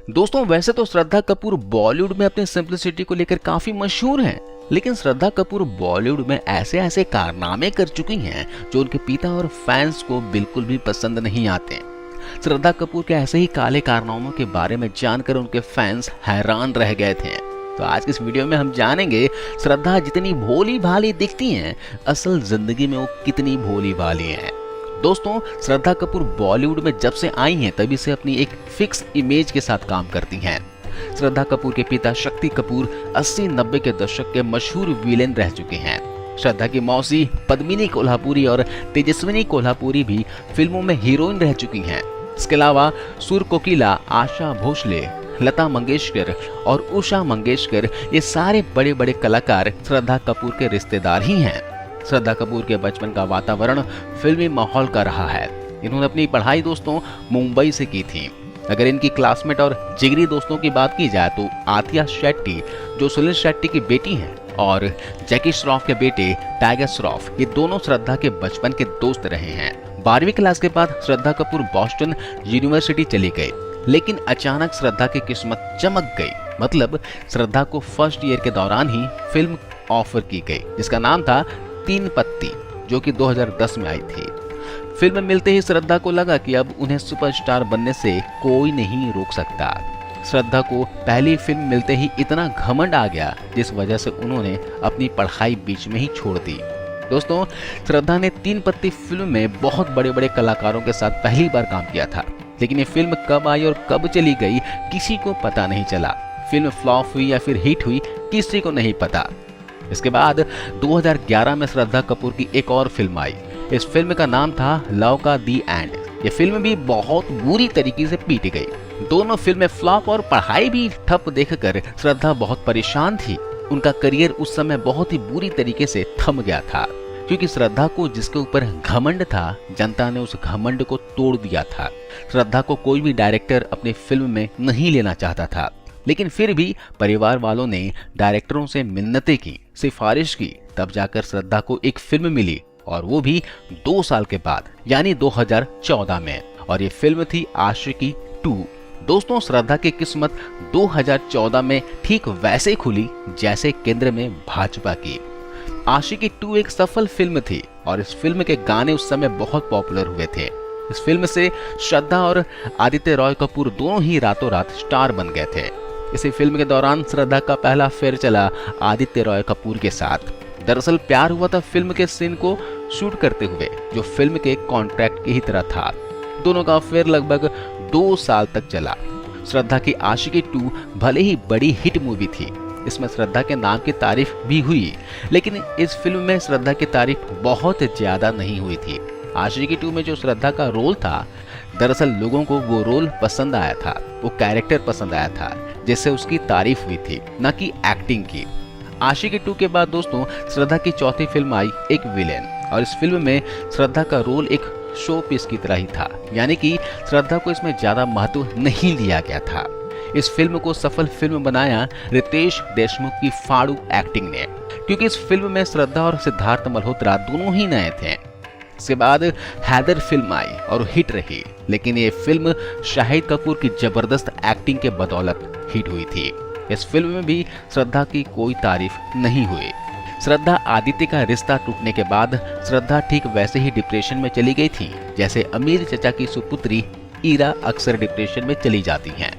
दोस्तों वैसे तो श्रद्धा कपूर बॉलीवुड में अपनी सिंप्लिसिटी को लेकर काफी मशहूर हैं, लेकिन श्रद्धा कपूर बॉलीवुड में ऐसे ऐसे कारनामे कर चुकी हैं जो उनके पिता और फैंस को बिल्कुल भी पसंद नहीं आते। श्रद्धा कपूर के ऐसे ही काले कारनामों के बारे में जानकर उनके फैंस हैरान रह गए थे। तो आज की इस वीडियो में हम जानेंगे श्रद्धा जितनी भोली भाली दिखती हैं, असल जिंदगी में वो कितनी भोली भाली हैं। दोस्तों श्रद्धा कपूर बॉलीवुड में जब से आई हैं तभी से अपनी एक फिक्स इमेज के साथ काम करती हैं। श्रद्धा कपूर के पिता शक्ति कपूर 80-90 के दशक के मशहूर विलेन रह चुके हैं। श्रद्धा की मौसी पद्मिनी कोल्हापुरी और तेजस्विनी कोल्हापुरी भी फिल्मों में हीरोइन रह चुकी हैं। इसके अलावा सुर कोकिला, आशा भोसले, लता मंगेशकर और उषा मंगेशकर ये सारे बड़े बड़े कलाकार श्रद्धा कपूर के रिश्तेदार ही हैं। श्रद्धा कपूर के बचपन का वातावरण फिल्मी माहौल का रहा है। इन्होंने अपनी पढ़ाई दोस्तों मुंबई से की थी। अगर इनकी क्लासमेट और जिगरी दोस्तों की बात की जाए तो आतिया शेट्टी जो सुनील शेट्टी की बेटी हैं और जैकी श्रॉफ के बेटे टाइगर श्रॉफ, ये दोनों श्रद्धा के बचपन के दोस्त रहे हैं। 12वीं क्लास के बाद श्रद्धा कपूर बॉस्टन यूनिवर्सिटी चली गई, लेकिन अचानक श्रद्धा की किस्मत चमक गई। मतलब श्रद्धा को फर्स्ट ईयर के दौरान ही फिल्म ऑफर की गई जिसका नाम था तीन पत्ती, जो कि 2010 में आई थी। फिल्म मिलते ही श्रद्धा को लगा कि अब उन्हें सुपरस्टार बनने से कोई नहीं रोक सकता। श्रद्धा को पहली फिल्म मिलते ही इतना घमंड आ गया जिस वजह से उन्होंने अपनी पढ़ाई बीच में ही छोड़ दी। दोस्तों श्रद्धा ने तीन पत्ती फिल्म में बहुत बड़े बड़े कलाकारों के साथ पहली बार काम किया था, लेकिन ये फिल्म कब आई और कब चली गई किसी को पता नहीं चला। फिल्म फ्लॉप हुई या फिर हिट हुई किसी को नहीं पता। इसके बाद 2011 में श्रद्धा कपूर की एक और फिल्म आई। इस फिल्म का नाम था लव का दी एंड। ये फिल्म भी बहुत बुरी तरीके से पीट गई। दोनों फिल्में फ्लॉप और पढ़ाई भी ठप देखकर श्रद्धा बहुत परेशान थी। उनका करियर उस समय बहुत ही बुरी तरीके से थम गया था, क्योंकि श्रद्धा को जिसके ऊपर घमंड था, जनता ने उस घमंड को तोड़ दिया था। श्रद्धा को कोई भी डायरेक्टर अपनी फिल्म में नहीं लेना चाहता था, लेकिन फिर भी परिवार वालों ने डायरेक्टरों से मिन्नतें की, सिफारिश की, तब जाकर श्रद्धा को एक फिल्म मिली, और वो भी 2 साल के बाद यानी 2014 में। और ये फिल्म थी आशिकी 2। दोस्तों श्रद्धा की किस्मत 2014 में ठीक वैसे खुली जैसे केंद्र में भाजपा की। आशिकी 2 एक सफल फिल्म थी और इस फिल्म के गाने उस समय बहुत पॉपुलर हुए थे। इस फिल्म से श्रद्धा और आदित्य रॉय कपूर दोनों ही रातों रात स्टार बन गए थे। इसी फिल्म के दौरान श्रद्धा का पहला अफेयर चला आदित्य रॉय कपूर के साथ। दरअसल प्यार हुआ था फिल्म के सीन को शूट करते हुए, जो फिल्म के कॉन्ट्रैक्ट की ही तरह था। दोनों का अफेयर लगभग 2 साल तक चला। श्रद्धा की आशिकी 2 भले ही बड़ी हिट मूवी थी, इसमें श्रद्धा के नाम की तारीफ भी हुई, लेकिन इस फिल्म में श्रद्धा की तारीफ बहुत ज्यादा नहीं हुई थी। आशिकी 2 में जो श्रद्धा का रोल था, दरअसल लोगों को वो रोल पसंद आया था, वो कैरेक्टर पसंद आया था, जिससे उसकी तारीफ हुई थी, न कि एक्टिंग की। आशिकी 2 के बाद दोस्तों श्रद्धा की चौथी फिल्म आई एक विलेन, और इस फिल्म में श्रद्धा का रोल एक शो पीस की तरह ही था, यानी कि श्रद्धा को इसमें ज्यादा महत्व नहीं दिया गया था। इस फिल्म को सफल फिल्म बनाया रितेश देशमुख की फाड़ू एक्टिंग ने, क्योंकि इस फिल्म में श्रद्धा और सिद्धार्थ मल्होत्रा दोनों ही नए थे। इसके बाद हैदर फिल्म आई और हिट रही, लेकिन ये फिल्म शाहिद कपूर की जबरदस्त एक्टिंग के बदौलत हिट हुई थी। इस फिल्म में भी श्रद्धा की कोई तारीफ नहीं हुई। श्रद्धा आदित्य का रिश्ता टूटने के बाद श्रद्धा ठीक वैसे ही डिप्रेशन में चली गई थी जैसे अमीर चचा की सुपुत्री ईरा अक्सर डिप्रेशन में चली जाती हैं।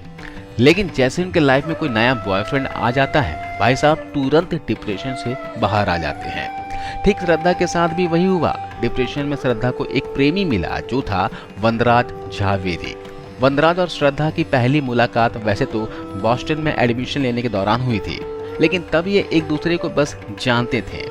लेकिन जैसे उनके लाइफ में कोई नया बॉयफ्रेंड आ जाता है, भाई साहब तुरंत डिप्रेशन से बाहर आ जाते हैं। ठीक श्रद्धा के साथ भी वही हुआ। डिप्रेशन में श्रद्धा को एक प्रेमी मिला जो था वनराज झावेरी। वनराज और श्रद्धा की पहली मुलाकात वैसे तो बॉस्टन में एडमिशन लेने के दौरान हुई थी, लेकिन तब ये एक दूसरे को बस जानते थे।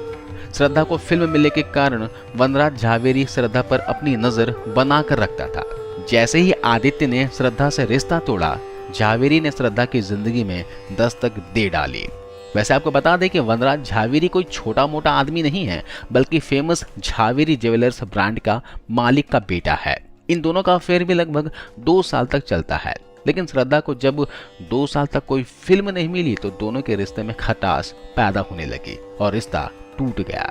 श्रद्धा को फिल्म मिलने के कारण वनराज झावेरी श्रद्धा पर अपनी नजर बनाकर रखता था। जैसे ही आदित्य ने श्रद्धा से रिश्ता तोड़ा, झावेरी ने श्रद्धा की जिंदगी में दस्तक दे डाली। वैसे आपको बता दें कि वनराज झावेरी कोई छोटा मोटा आदमी नहीं है, बल्कि फेमस झावेरी ज्वेलर्स ब्रांड का मालिक का बेटा है। इन दोनों का अफेयर भी लगभग 2 साल तक चलता है, लेकिन श्रद्धा को जब 2 साल तक कोई फिल्म नहीं मिली तो दोनों के रिश्ते में खटास पैदा होने लगी और रिश्ता टूट गया।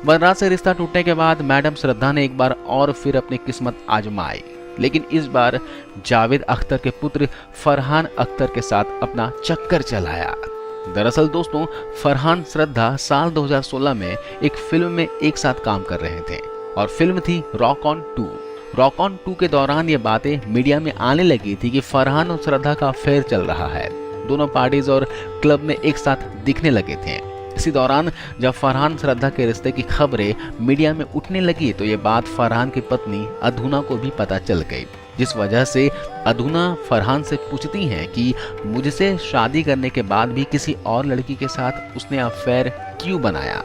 वनराज से रिश्ता टूटने के बाद मैडम श्रद्धा ने एक बार और फिर अपनी किस्मत आजमाई, लेकिन इस बार जावेद अख्तर के पुत्र फरहान अख्तर के साथ अपना चक्कर चलाया। दरअसल दोस्तों, फरहान श्रद्धा साल 2016 में एक फिल्म में एक साथ काम कर रहे थे और फिल्म थी रॉक ऑन 2। रॉक ऑन 2 के दौरान ये बातें मीडिया में आने लगी थी कि फरहान और श्रद्धा का अफेयर चल रहा है। दोनों पार्टीज और क्लब में एक साथ दिखने लगे थे। इसी दौरान जब फरहान श्रद्धा के रिश्ते की खबरें मीडिया में उठने लगी तो ये बात फरहान की पत्नी अधूना को भी पता चल गई, जिस वजह से अधूना फरहान से पूछती हैं कि मुझसे शादी करने के बाद भी किसी और लड़की के साथ उसने अफेयर क्यों बनाया।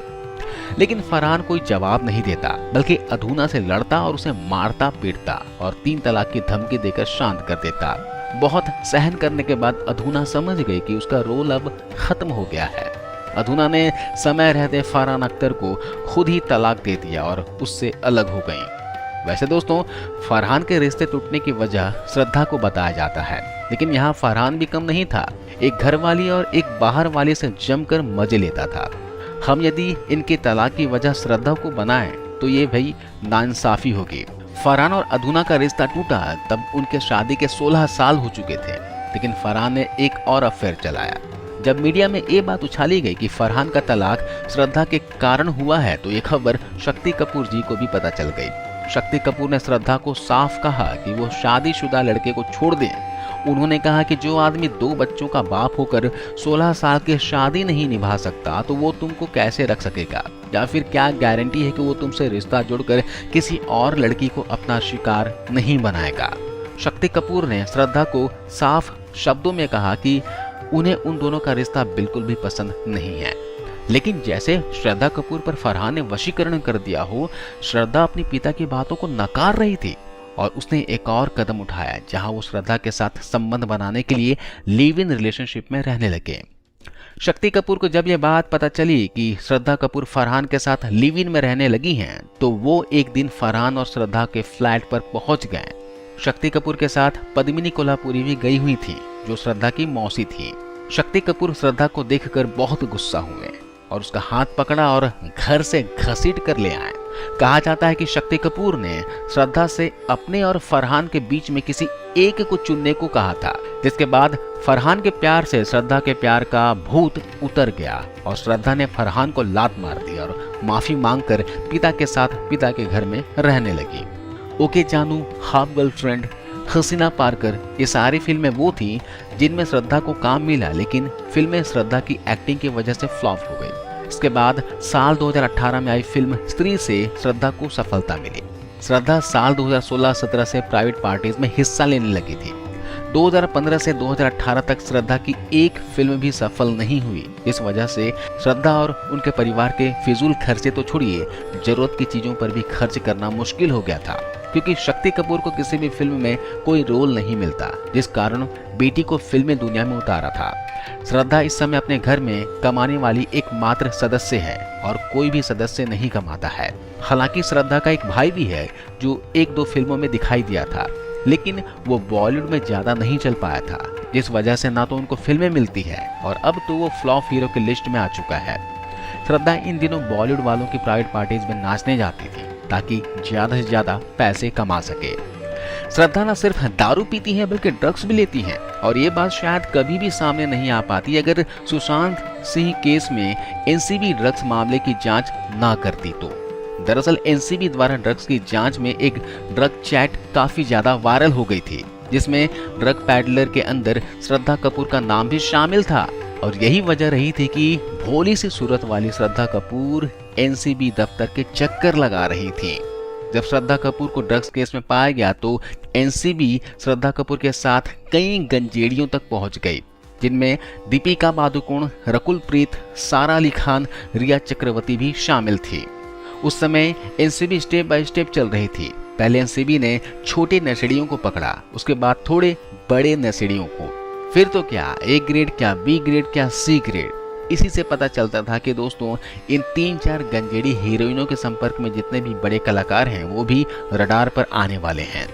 लेकिन फरहान कोई जवाब नहीं देता, बल्कि अधूना से लड़ता और उसे मारता पीटता और 3 तलाक की धमकी देकर शांत कर देता। बहुत सहन करने के बाद अधूना समझ गई कि उसका रोल अब खत्म हो गया है। अधूना ने समय रहते फरहान अख्तर को खुद ही तलाक दे दिया और उससे अलग हो गई। वैसे दोस्तों, फरहान के रिश्ते टूटने की वजह श्रद्धा को बताया जाता है, लेकिन यहाँ फरहान भी कम नहीं था। एक घर वाली और एक बाहर वाली से जमकर मजे लेता था। हम यदि इनके तलाक की वजह श्रद्धा को बनाएं तो ये भाई नाइंसाफी होगी। फरहान और अधूना का रिश्ता टूटा तब उनके शादी के 16 साल हो चुके थे, लेकिन फरहान ने एक और अफेयर चलाया। जब मीडिया में ये बात उछाली गई कि फरहान का तलाक श्रद्धा के कारण हुआ है तो ये खबर शक्ति कपूर जी को भी पता चल गई। शक्ति कपूर ने श्रद्धा को साफ कहा कि वो शादीशुदा लड़के को छोड़ दें। उन्होंने कहा कि जो आदमी 2 बच्चों का बाप होकर 16 साल की शादी नहीं निभा सकता तो वो तुमको कैसे रख सकेगा, या फिर क्या गारंटी है कि वो तुमसे रिश्ता जोड़कर किसी और लड़की को अपना शिकार नहीं बनाएगा। शक्ति कपूर ने श्रद्धा को साफ शब्दों में कहा कि उन्हें उन दोनों का रिश्ता बिल्कुल भी पसंद नहीं है। लेकिन जैसे श्रद्धा कपूर पर फरहान ने वशीकरण कर दिया हो, श्रद्धा अपनी पिता की बातों को नकार रही थी और उसने एक और कदम उठाया, जहां वो श्रद्धा के साथ संबंध बनाने के लिए लिव इन रिलेशनशिप में रहने लगे। शक्ति कपूर को जब यह बात पता चली कि श्रद्धा कपूर फरहान के साथ लिव इन में रहने लगी हैं, तो वो एक दिन फरहान और श्रद्धा के फ्लैट पर पहुंच गए। शक्ति कपूर के साथ पद्मिनी कोल्हापुरी भी गई हुई थी, जो श्रद्धा की मौसी थी। शक्ति कपूर श्रद्धा को देखकर बहुत गुस्सा हुए और उसका हाथ पकड़ा और घर से घसीट कर ले आए। कहा जाता है कि शक्ति कपूर ने श्रद्धा से अपने और फरहान के बीच में किसी एक को चुनने को कहा था, जिसके बाद फरहान के प्यार से श्रद्धा के प्यार का भूत उतर गया और श्रद्धा ने फरहान को लात मार दी और माफी मांगकर पिता के साथ पिता के घर में रहने लगी। ओके जानू, हाफ गर्लफ्रेंड, हसीना पारकर, ये सारी फिल्में वो थी जिनमें श्रद्धा को काम मिला, लेकिन फिल्में श्रद्धा की एक्टिंग की वजह से फ्लॉप हो गई। इसके बाद साल 2018 में आई फिल्म स्त्री से श्रद्धा को सफलता मिली। श्रद्धा साल 2016-17 से प्राइवेट पार्टीज में हिस्सा लेने लगी थी। 2015 से 2018 तक श्रद्धा की एक फिल्म भी सफल नहीं हुई। इस वजह से श्रद्धा और उनके परिवार के फिजूल खर्चे तो छोड़िए, जरूरत की चीजों पर भी खर्च करना मुश्किल हो गया था, क्योंकि शक्ति कपूर को किसी भी फिल्म में कोई रोल नहीं मिलता, जिस कारण बेटी को फिल्मी दुनिया में उतारा था। श्रद्धा इस समय अपने घर में कमाने वाली एकमात्र सदस्य है और कोई भी सदस्य नहीं कमाता है। हालांकि श्रद्धा का एक भाई भी है जो 1-2 फिल्मों में दिखाई दिया था, लेकिन वो बॉलीवुड में ज्यादा नहीं चल पाया था, जिस वजह से ना तो उनको फिल्में मिलती है और अब तो वो फ्लॉप हीरो की लिस्ट में आ चुका है। श्रद्धा इन दिनों बॉलीवुड वालों की प्राइवेट पार्टीज में नाचने जाती थी ताकि ज्यादा से ज्यादा पैसे कमा सके। श्रद्धा न सिर्फ दारू पीती है बल्कि ड्रग्स भी लेती है और ये बात शायद कभी भी सामने नहीं आ पाती अगर सुशांत सिंह केस में एनसीबी ड्रग्स मामले की जांच ना करती तो। दरअसल एनसीबी द्वारा ड्रग्स की जांच में एक ड्रग चैट काफी ज्यादा वायरल हो गई थी, जिसमें ड्रग पैडलर के अंदर श्रद्धा कपूर का नाम भी शामिल था और यही वजह रही थी कि भोली सी सूरत वाली श्रद्धा कपूर एनसीबी दफ्तर के चक्कर लगा रही थी। जब श्रद्धा कपूर को ड्रग्स केस में पाया गया तो एनसीबी श्रद्धा कपूर के साथ कई गंजेड़ियों तक पहुंच गई, जिनमें दीपिका पादुकोण, रकुल प्रीत, सारा अली खान, रिया चक्रवर्ती भी शामिल थी। उस समय एनसीबी स्टेप बाय स्टेप चल रही थी। पहले एनसीबी ने छोटे नशेड़ियों को पकड़ा, उसके बाद थोड़े बड़े नशेड़ियों को, फिर तो क्या ए ग्रेड, क्या बी ग्रेड, क्या सी ग्रेड। इसी से पता चलता था कि दोस्तों इन 3-4 गंजेड़ी हीरोइनों के संपर्क में जितने भी बड़े कलाकार हैं वो भी रडार पर आने वाले हैं।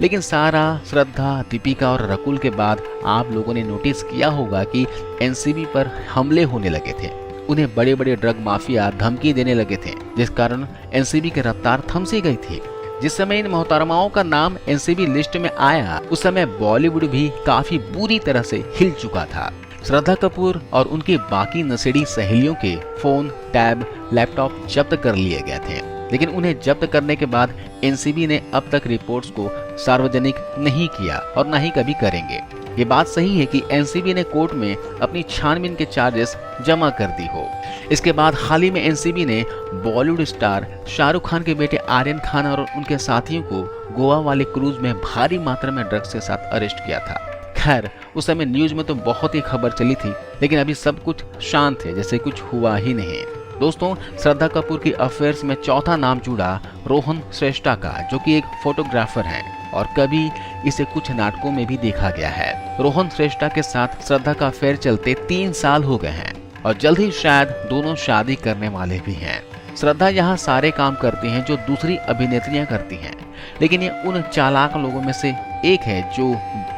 लेकिन सारा, श्रद्धा, दीपिका और रकुल के बाद आप लोगों ने नोटिस किया होगा कि एनसीबी पर हमले होने लगे थे। उन्हें बड़े बड़े ड्रग माफिया धमकी देने लगे थे, जिस कारण एनसीबी की रफ्तार थम सी गई थी। जिस समय इन मोहतरमाओं का नाम एनसीबी लिस्ट में आया उस समय बॉलीवुड भी काफी बुरी तरह से हिल चुका था। श्रद्धा कपूर और उनकी बाकी नशेड़ी सहेलियों के फोन, टैब, लैपटॉप जब्त कर लिए गए थे, लेकिन उन्हें जब्त करने के बाद एनसीबी ने अब तक रिपोर्ट्स को सार्वजनिक नहीं किया और न ही कभी करेंगे। ये बात सही है कि एनसीबी ने कोर्ट में अपनी छानबीन के चार्जेस जमा कर दी हो। इसके बाद हाल ही में एनसीबी ने बॉलीवुड स्टार शाहरुख खान के बेटे आर्यन खान और उनके साथियों को गोवा वाले क्रूज में भारी मात्रा में ड्रग्स के साथ अरेस्ट किया था। खैर, उस समय न्यूज में तो बहुत ही खबर चली थी, लेकिन अभी सब कुछ शांत है, जैसे कुछ हुआ ही नहीं। दोस्तों, श्रद्धा कपूर की अफेयर्स में चौथा नाम जुड़ा रोहन श्रेष्ठा का, जो कि एक फोटोग्राफर हैं और कभी इसे कुछ नाटकों में भी देखा गया है। रोहन श्रेष्ठा के साथ श्रद्धा का अफेयर चलते 3 साल हो गए हैं और जल्द ही शायद दोनों शादी करने वाले भी हैं। श्रद्धा यहाँ सारे काम करती हैं जो दूसरी अभिनेत्रियां करती हैं, लेकिन ये उन चालाक लोगों में से एक है जो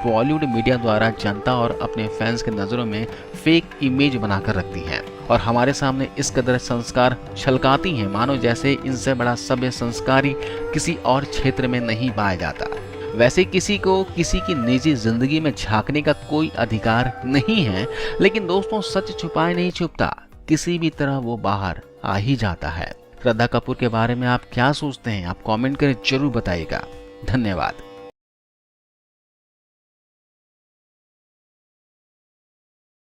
बॉलीवुड मीडिया द्वारा जनता और अपने फैंस के नजरों में फेक इमेज बनाकर रखती हैं और हमारे सामने इस कदर संस्कार छलकाती हैं मानो जैसे इनसे बड़ा सभ्य संस्कारी किसी और क्षेत्र में नहीं पाया जाता। वैसे किसी को किसी की निजी जिंदगी में झांकने का कोई अधिकार नहीं है, लेकिन दोस्तों सच छुपाए नहीं छुपता, किसी भी तरह वो बाहर आ ही जाता है। श्रद्धा कपूर के बारे में आप क्या सोचते हैं? आप कमेंट करके जरूर बताइएगा। धन्यवाद।